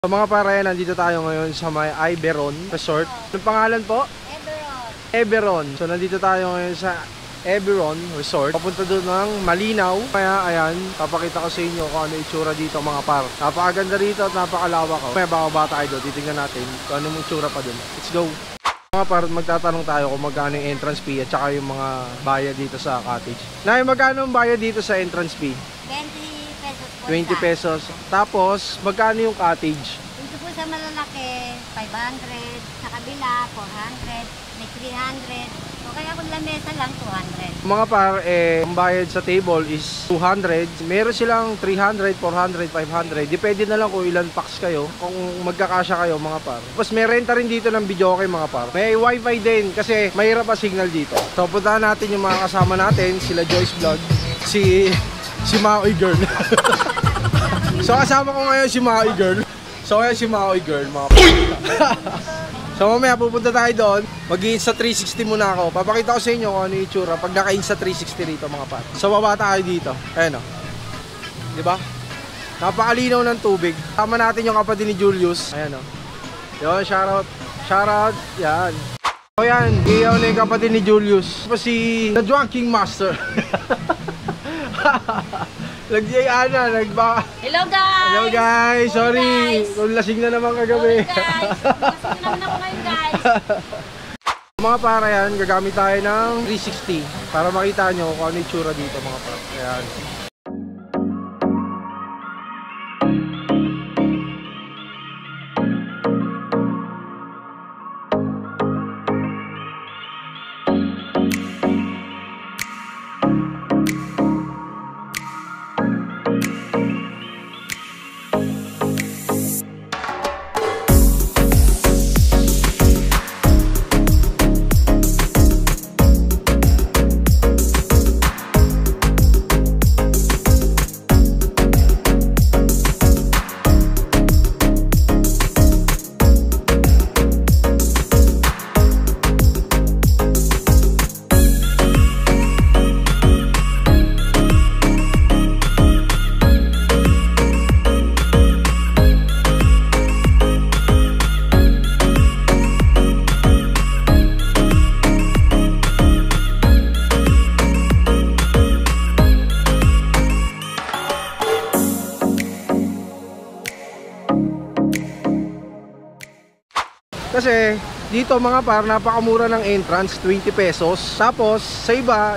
So mga pare, nandito tayo ngayon sa may Eberon Resort. Anong pangalan po? Eberon. So nandito tayo ngayon sa Eberon Resort. Papunta doon ng Malinaw. Kaya ayan, papakita ko sa inyo kung ano itsura dito mga par. Napakaganda rito at napakalawak. May baka tayo doon. Titingnan natin kung anong itsura pa doon. Let's go! Mga par, magtatanong tayo kung magkano yung entrance fee at saka yung mga bayad dito sa cottage. Nay, magkano yung bayad dito sa entrance fee? 20 pesos po. 20 pesos. Tapos, magkano yung cottage? Dito po sa malalaki, 500. Sa kabila, 400. May 300. O kaya kung lamesa lang, 200. Mga par, ang bayad sa table is 200. Meron silang 300, 400, 500. Depende na lang kung ilan packs kayo. Kung magkakasya kayo mga par. Tapos may renta rin dito ng video okay mga par. May wifi din kasi mahirap ang signal dito. So puntahan natin yung mga kasama natin. Sila Joyce Vlog. Si Maoy Girl. So kasama ko ngayon si Maoy Girl. So ngayon si Maoy Girl mga par. So mamaya pupunta tayo doon. Mag-i-insta 360 muna ako. Papakita ko sa inyo kung ano yung itsura pag naka-insta 360 rito mga pat. So baba tayo dito. Ayan o. Diba? Napakalinaw ng tubig. Tama natin yung kapatid ni Julius. Ayan o. Yun, shoutout. Shoutout. Yan. So yan, iyaw na yung kapatid ni Julius. Tapos si The Drunking Master. Hello guys! Hello guys! Sorry! Kung lasing na naman kagabi. Hello guys! Lasing na naman ako ngayon guys! Mga para yan, gagamit tayo ng 360 para makita nyo kung ano yung tsura dito mga para. Ayan. Kasi dito mga par, napakamura ng entrance, 20 pesos. Tapos sa iba,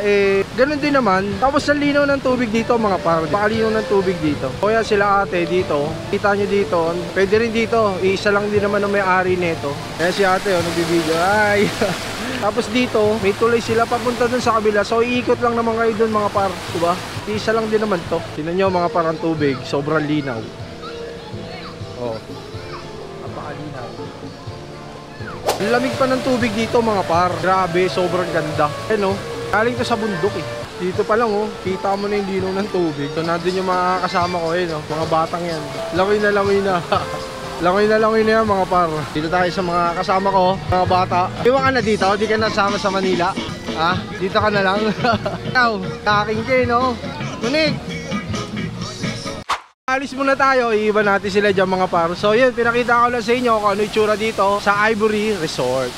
ganun din naman. Tapos ang linaw ng tubig dito mga par, napakalinaw ng tubig dito. Kaya sila ate dito, kita nyo dito, pwede rin dito, isa lang din naman ang may-ari nito. Kaya si ate nagbibideo, ay. Tapos dito, may tulay sila papunta dun sa kabila. So iikot lang naman kayo dun mga par, diba? Isa lang din naman to. Tingnan nyo mga par, ang tubig, sobrang linaw. Oh, napakalinaw. Ang lamig pa ng tubig dito mga par. Grabe, sobrang ganda. Ano, galing to sa bundok eh. Dito pa lang kita mo na yung linaw ng tubig. So nandun yung mga kasama ko mga batang yan. Langoy na langoy na. Langoy na langoy na yan mga par. Dito tayo sa mga kasama ko, mga bata. Iwan ka na dito, di ka nasama sa Manila. Dito ka na lang. Ikaw, kaking kayo Munik! Alis muna tayo, iiba natin sila dyan mga par. So yun, pinakita ko lang sa inyo kung ano yung tsura dito sa Eberon Resort.